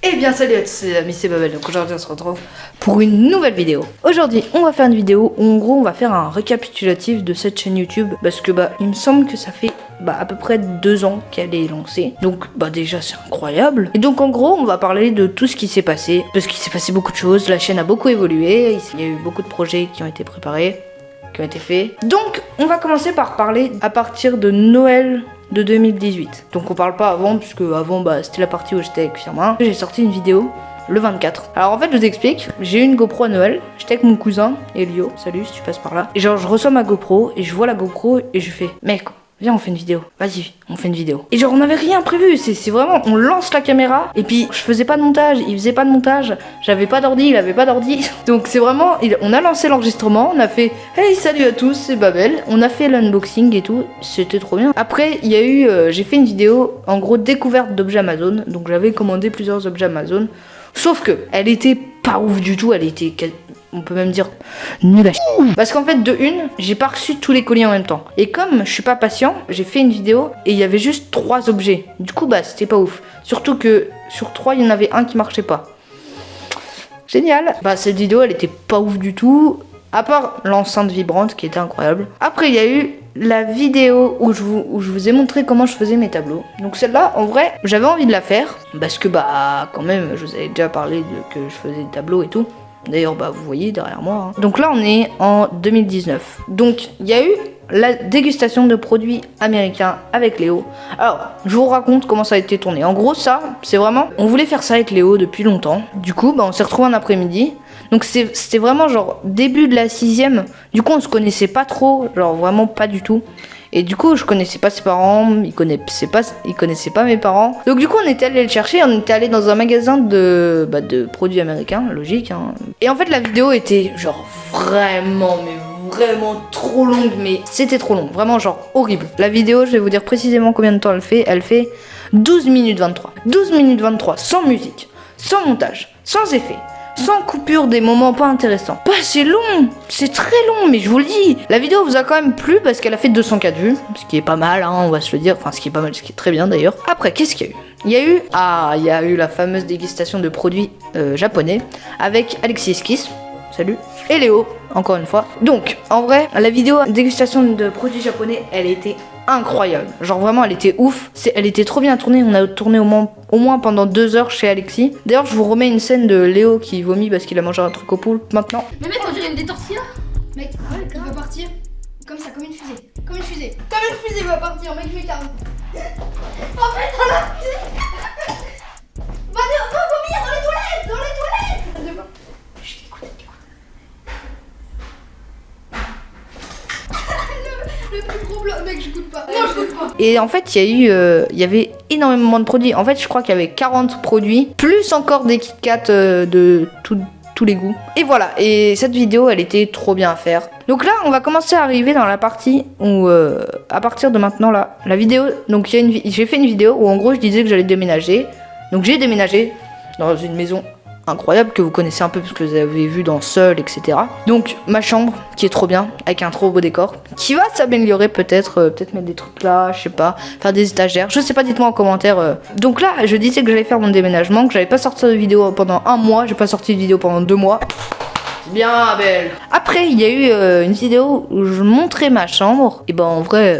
Eh bien salut à tous, c'est Miss Babel, donc aujourd'hui on se retrouve pour une nouvelle vidéo. Aujourd'hui on va faire une vidéo où en gros on va faire un récapitulatif de cette chaîne YouTube. Parce que il me semble que ça fait à peu près 2 ans qu'elle est lancée. Donc déjà c'est incroyable. Et donc en gros on va parler de tout ce qui s'est passé. Parce qu'il s'est passé beaucoup de choses, la chaîne a beaucoup évolué, il y a eu beaucoup de projets qui ont été préparés, qui ont été faits. Donc on va commencer par parler à partir de Noël de 2018. Donc on parle pas avant, puisque avant c'était la partie où j'étais avec Firmin. J'ai sorti une vidéo le 24. Alors en fait je vous explique, j'ai eu une GoPro à Noël, j'étais avec mon cousin Elio, salut si tu passes par là. Et genre je reçois ma GoPro et je vois la GoPro et je fais mec, viens on fait une vidéo, vas-y on fait une vidéo. Et genre on n'avait rien prévu, c'est vraiment on lance la caméra et puis je faisais pas de montage, il faisait pas de montage, j'avais pas d'ordi, il avait pas d'ordi. Donc c'est vraiment, on a lancé l'enregistrement, on a fait hey salut à tous c'est Babel, on a fait l'unboxing et tout, c'était trop bien. Après il y a eu, j'ai fait une vidéo en gros découverte d'objets Amazon, donc j'avais commandé plusieurs objets Amazon. Sauf que elle était pas ouf du tout, elle était, on peut même dire, nulle à chier. Parce qu'en fait, de une, j'ai pas reçu tous les colis en même temps. Et comme je suis pas patient, j'ai fait une vidéo et il y avait juste 3 objets. Du coup, c'était pas ouf. Surtout que sur 3, il y en avait un qui marchait pas. Génial. Cette vidéo, elle était pas ouf du tout. À part l'enceinte vibrante qui était incroyable. Après, il y a eu la vidéo où je vous ai montré comment je faisais mes tableaux. Donc celle-là, en vrai, j'avais envie de la faire. Parce que quand même, je vous avais déjà parlé que je faisais des tableaux et tout. D'ailleurs, vous voyez derrière moi. Donc là, on est en 2019. Donc, il y a eu la dégustation de produits américains avec Léo. Alors, je vous raconte comment ça a été tourné. En gros, ça, c'est vraiment... On voulait faire ça avec Léo depuis longtemps. Du coup, on s'est retrouvés un après-midi. Donc c'était vraiment genre début de la 6ème. Du coup on se connaissait pas trop, genre vraiment pas du tout. Et du coup je connaissais pas ses parents, il connaissait pas mes parents. Donc du coup on était allé le chercher, on était allé dans un magasin de produits américains, logique. Et en fait la vidéo était genre vraiment trop longue, mais c'était trop long, vraiment genre horrible. La vidéo, je vais vous dire précisément combien de temps elle fait 12 minutes 23. 12 minutes 23 sans musique, sans montage, sans effet. Sans coupure des moments pas intéressants. C'est long, c'est très long, mais je vous le dis. La vidéo vous a quand même plu parce qu'elle a fait 204 vues, ce qui est pas mal, on va se le dire. Enfin, ce qui est pas mal, ce qui est très bien d'ailleurs. Après, qu'est-ce qu'il y a eu ? Il y a eu la fameuse dégustation de produits japonais avec Alexis Esquisse, salut, et Léo, encore une fois. Donc, en vrai, la vidéo dégustation de produits japonais, elle était incroyable. Genre vraiment, elle était ouf. Elle était trop bien tournée. On a tourné au moins pendant 2 heures chez Alexis. D'ailleurs, je vous remets une scène de Léo qui vomit parce qu'il a mangé un truc au poulpe maintenant. Mais mec, on dirait une tortillas. Mec, il va partir comme ça, comme une fusée. Comme une fusée, il va partir, mec, je m'écarte. En fait, on a fusée. Va vomir dans les toilettes. Le plus gros bloc, mec, je goûte pas. Non, je goûte pas. Et en fait, il y avait énormément de produits. En fait, je crois qu'il y avait 40 produits, plus encore des Kit Kat de tous les goûts. Et voilà, et cette vidéo, elle était trop bien à faire. Donc là, on va commencer à arriver dans la partie où, à partir de maintenant, là, la vidéo... Donc j'ai fait une vidéo où, en gros, je disais que j'allais déménager. Donc j'ai déménagé dans une maison incroyable que vous connaissez un peu parce que vous avez vu dans Seul, etc. Donc ma chambre qui est trop bien avec un trop beau décor qui va s'améliorer peut-être mettre des trucs là, je sais pas, faire des étagères, je sais pas, dites-moi en commentaire. Donc là je disais que j'allais faire mon déménagement, que j'allais pas sortir de vidéo pendant 1 mois, j'ai pas sorti de vidéo pendant 2 mois. Bien belle. Après il y a eu une vidéo où je montrais ma chambre et en vrai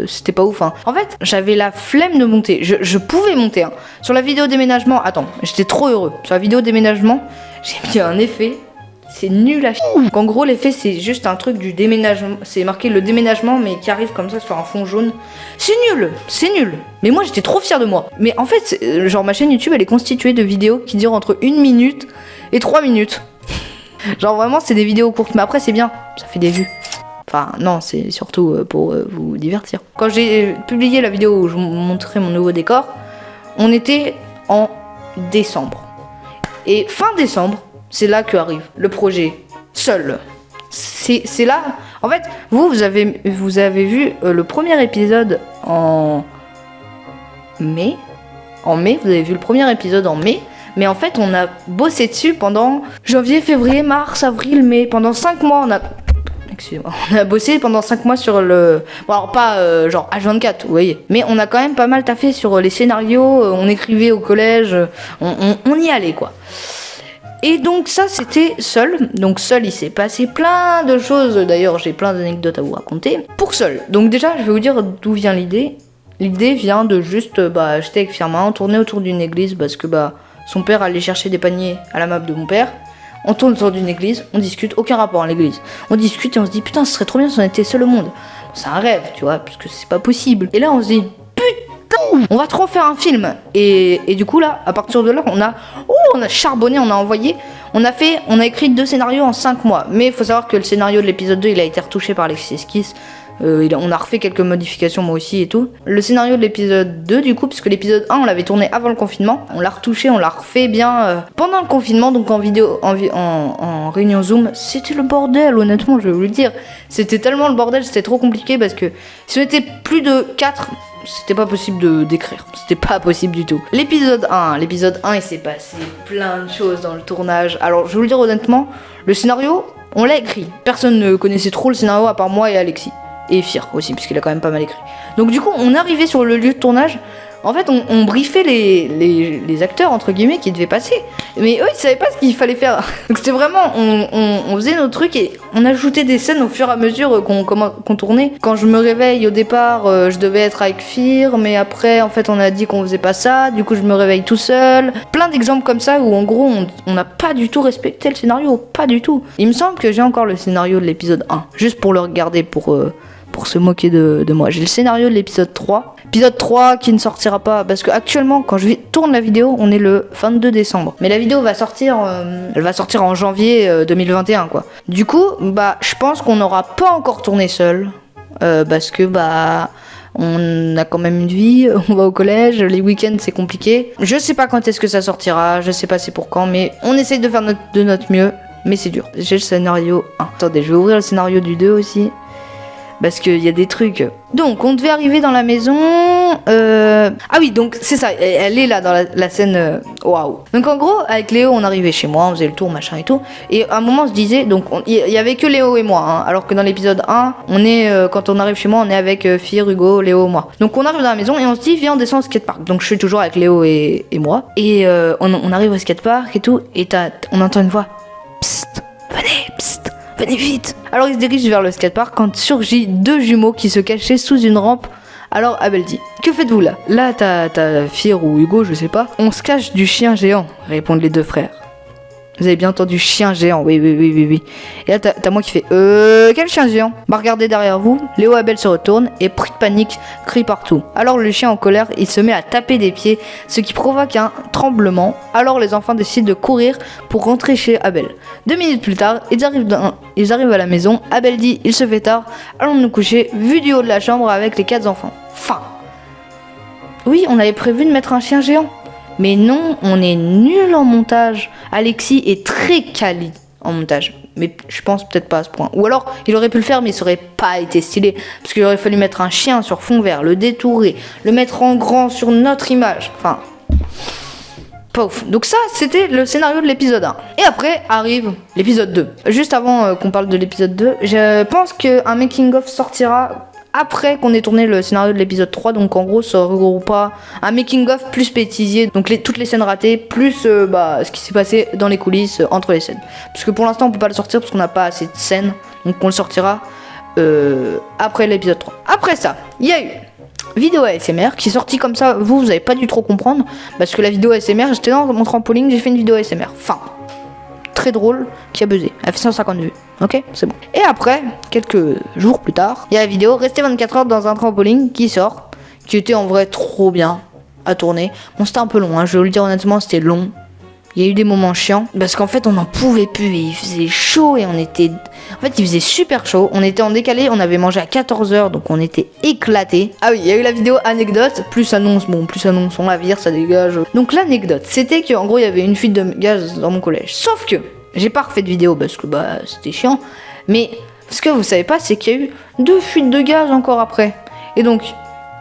c'était pas ouf. En fait j'avais la flemme de monter, je pouvais monter sur la vidéo déménagement. Attends, j'étais trop heureux. Sur la vidéo déménagement j'ai mis un effet, c'est nul à chier. En gros l'effet c'est juste un truc du déménagement, c'est marqué le déménagement mais qui arrive comme ça sur un fond jaune. C'est nul. Mais moi j'étais trop fière de moi. Mais en fait genre ma chaîne YouTube elle est constituée de vidéos qui durent entre 1 minute et 3 minutes. Genre vraiment c'est des vidéos courtes, mais après c'est bien, ça fait des vues. Enfin non, c'est surtout pour vous divertir. Quand j'ai publié la vidéo où je vous montrais mon nouveau décor, on était en décembre. Et fin décembre, c'est là que arrive le projet Seul. C'est là, en fait, vous avez vu le premier épisode en mai. En mai, vous avez vu le premier épisode en mai. Mais en fait, on a bossé dessus pendant janvier, février, mars, avril, mai. Pendant 5 mois, on a... excusez-moi. On a bossé pendant 5 mois sur le... Bon, alors pas genre H24, vous voyez. Mais on a quand même pas mal taffé sur les scénarios. On écrivait au collège. On y allait, quoi. Et donc ça, c'était Seul. Donc Seul, il s'est passé plein de choses. D'ailleurs, j'ai plein d'anecdotes à vous raconter. Pour Seul. Donc déjà, je vais vous dire d'où vient l'idée. L'idée vient de juste, j'étais avec Firmin, on tournait autour d'une église parce que son père allait chercher des paniers à la map de mon père. On tourne autour d'une église, on discute, aucun rapport à l'église. On discute et on se dit putain, ce serait trop bien si on était seul au monde. C'est un rêve, tu vois, parce que c'est pas possible. Et là, on se dit putain, on va trop faire un film. Et du coup là, à partir de là, on a charbonné, on a envoyé. On a écrit 2 scénarios en 5 mois. Mais il faut savoir que le scénario de l'épisode 2, il a été retouché par Alexis Esquisse. On a refait quelques modifications moi aussi et tout. Le scénario de l'épisode 2 du coup, puisque l'épisode 1 on l'avait tourné avant le confinement, on l'a retouché, on l'a refait bien pendant le confinement, donc en vidéo, en réunion Zoom. C'était le bordel, honnêtement, je vais vous le dire. C'était tellement le bordel, c'était trop compliqué parce que si on était plus de 4, c'était pas possible d'écrire. C'était pas possible du tout. L'épisode 1, il s'est passé plein de choses dans le tournage. Alors je vais vous le dire honnêtement, le scénario, on l'a écrit. Personne ne connaissait trop le scénario à part moi et Alexis. Et Fir aussi, puisqu'il a quand même pas mal écrit. Donc du coup, on arrivait sur le lieu de tournage. En fait, on briefait les acteurs, entre guillemets, qui devaient passer. Mais eux, ils savaient pas ce qu'il fallait faire. Donc c'était vraiment, on faisait nos trucs et on ajoutait des scènes au fur et à mesure qu'on tournait. Quand je me réveille, au départ, je devais être avec Fir, mais après, en fait, on a dit qu'on faisait pas ça. Du coup, je me réveille tout seul. Plein d'exemples comme ça où, en gros, on n'a pas du tout respecté le scénario. Pas du tout. Il me semble que j'ai encore le scénario de l'épisode 1, juste pour le regarder, pour se moquer de moi. J'ai le scénario de l'épisode 3. Épisode 3 qui ne sortira pas parce que actuellement quand je tourne la vidéo, on est le 22 décembre. Mais la vidéo va sortir elle va sortir en janvier 2021 quoi. Du coup, je pense qu'on n'aura pas encore tourné Seul parce que on a quand même une vie, on va au collège, les week-ends c'est compliqué. Je sais pas quand est-ce que ça sortira, je sais pas c'est pour quand, mais on essaye de faire de notre mieux, mais c'est dur. J'ai le scénario 1. Attendez, je vais ouvrir le scénario du 2 aussi. Parce qu'il y a des trucs. Donc, on devait arriver dans la maison. Ah oui, donc c'est ça. Elle est là dans la scène. Waouh. Donc, en gros, avec Léo, on arrivait chez moi, on faisait le tour, machin et tout. Et à un moment, on se disait. Donc, il y avait que Léo et moi. Hein, alors que dans l'épisode 1, quand on arrive chez moi, on est avec Fir, Hugo, Léo, moi. Donc, on arrive dans la maison et on se dit, viens, on descend au skatepark. Donc, je suis toujours avec Léo et moi. Et on arrive au skatepark et tout. Et on entend une voix. Psst, venez, psst. Venez vite. Alors il se dirige vers le skatepark quand surgit 2 jumeaux qui se cachaient sous une rampe. Alors Abel dit, que faites-vous là? Là t'as Fir ou Hugo, je sais pas. On se cache du chien géant, répondent les 2 frères. Vous avez bien entendu chien géant, oui. Et là t'as moi qui fais, quel chien géant? Regardez derrière vous, Léo Abel se retourne et pris de panique, crie partout. Alors le chien en colère, il se met à taper des pieds, ce qui provoque un tremblement. Alors les enfants décident de courir pour rentrer chez Abel. 2 minutes plus tard, ils arrivent à la maison, Abel dit, il se fait tard, allons nous coucher, vue du haut de la chambre avec les 4 enfants. Fin. Oui, on avait prévu de mettre un chien géant. Mais non, on est nul en montage. Alexis est très quali en montage. Mais je pense peut-être pas à ce point. Ou alors, il aurait pu le faire, mais ça aurait pas été stylé. Parce qu'il aurait fallu mettre un chien sur fond vert, le détourer, le mettre en grand sur notre image. Enfin, pas ouf. Donc ça, c'était le scénario de l'épisode 1. Et après, arrive l'épisode 2. Juste avant qu'on parle de l'épisode 2, je pense qu'un making-of sortira après qu'on ait tourné le scénario de l'épisode 3, donc en gros ça regroupera un making-of plus bêtisier, donc toutes les scènes ratées, plus ce qui s'est passé dans les coulisses entre les scènes. Parce que pour l'instant on peut pas le sortir parce qu'on n'a pas assez de scènes, donc on le sortira après l'épisode 3. Après ça, il y a eu vidéo ASMR qui est sortie comme ça, vous avez pas dû trop comprendre, parce que la vidéo ASMR, j'étais dans mon trampoline, j'ai fait une vidéo ASMR, fin. Très drôle, qui a buzzé. Elle fait 150 vues. Ok, c'est bon. Et après, quelques jours plus tard, il y a la vidéo Rester 24 heures dans un trampoline qui sort, qui était en vrai trop bien à tourner. Bon, c'était un peu long, hein, je vais vous le dire honnêtement, c'était long. Il y a eu des moments chiants, parce qu'en fait, on n'en pouvait plus, et il faisait chaud, et En fait, il faisait super chaud, on était en décalé, on avait mangé à 14h, donc on était éclatés. Ah oui, il y a eu la vidéo anecdote, plus annonce, on la vire, ça dégage. Donc l'anecdote, c'était qu'en gros, il y avait une fuite de gaz dans mon collège. Sauf que, j'ai pas refait de vidéo, parce que c'était chiant, mais ce que vous savez pas, c'est qu'il y a eu 2 fuites de gaz encore après. Et donc,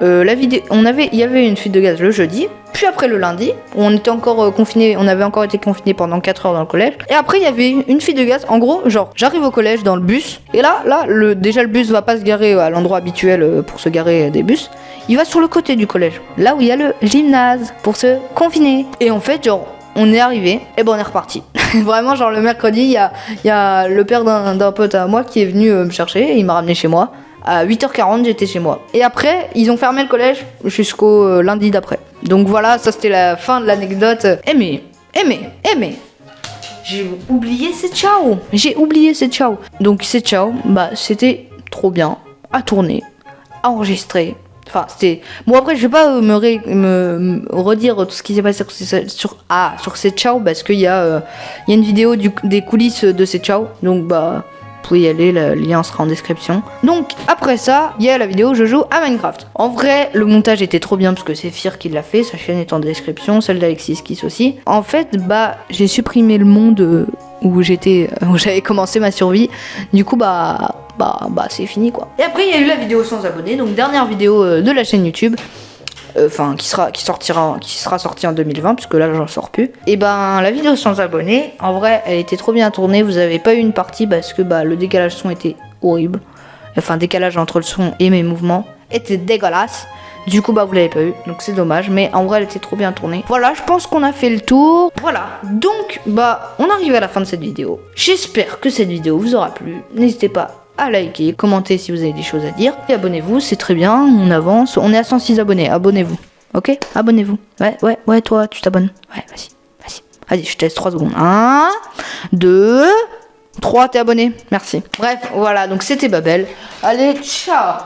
il y avait une fuite de gaz le jeudi, puis après le lundi, où on était encore confinés, on avait encore été confinés pendant 4 heures dans le collège. Et après, il y avait une fuite de gaz. En gros, genre, j'arrive au collège dans le bus, et là, déjà le bus va pas se garer à l'endroit habituel pour se garer des bus. Il va sur le côté du collège, là où il y a le gymnase, pour se confiner. Et en fait, genre, on est arrivé, et ben on est reparti. Vraiment, genre le mercredi, il y a le père d'un pote à moi qui est venu me chercher, et il m'a ramené chez moi. À 8h40, j'étais chez moi. Et après, ils ont fermé le collège jusqu'au lundi d'après. Donc voilà, ça c'était la fin de l'anecdote. Aimé. J'ai oublié c'est ciao. Donc c'est ciao, bah c'était trop bien à tourner, à enregistrer. Enfin, c'était... Bon, après, je vais pas me redire tout ce qui s'est passé sur C'est Ciao, parce qu'il y a une vidéo des coulisses de C'est Ciao. Donc, bah, vous pouvez y aller, le lien sera en description. Donc, après ça, il y a la vidéo où je joue à Minecraft. En vrai, le montage était trop bien, parce que c'est Fir qui l'a fait, sa chaîne est en description, celle d'Alexis Kiss aussi. En fait, bah, j'ai supprimé le monde où j'avais commencé ma survie. Du coup, bah c'est fini quoi. Et après il y a eu la vidéo sans abonnés, donc dernière vidéo de la chaîne YouTube, enfin qui sera sortie en 2020 puisque là j'en sors plus. Et ben la vidéo sans abonnés, en vrai elle était trop bien tournée, vous avez pas eu une partie parce que bah le décalage son était horrible, enfin décalage entre le son et mes mouvements était dégueulasse. Du coup bah vous l'avez pas eu, donc c'est dommage, mais en vrai elle était trop bien tournée. Voilà, je pense qu'on a fait le tour. Voilà, donc bah on arrive à la fin de cette vidéo. J'espère que cette vidéo vous aura plu. N'hésitez pas à liker, commenter si vous avez des choses à dire. Et abonnez-vous, c'est très bien, on avance. On est à 106 abonnés, abonnez-vous. Ok? Abonnez-vous. Ouais, toi, tu t'abonnes. Ouais, vas-y, je te laisse 3 secondes. 1, 2, 3, t'es abonné. Merci. Bref, voilà, donc c'était Babel. Allez, ciao!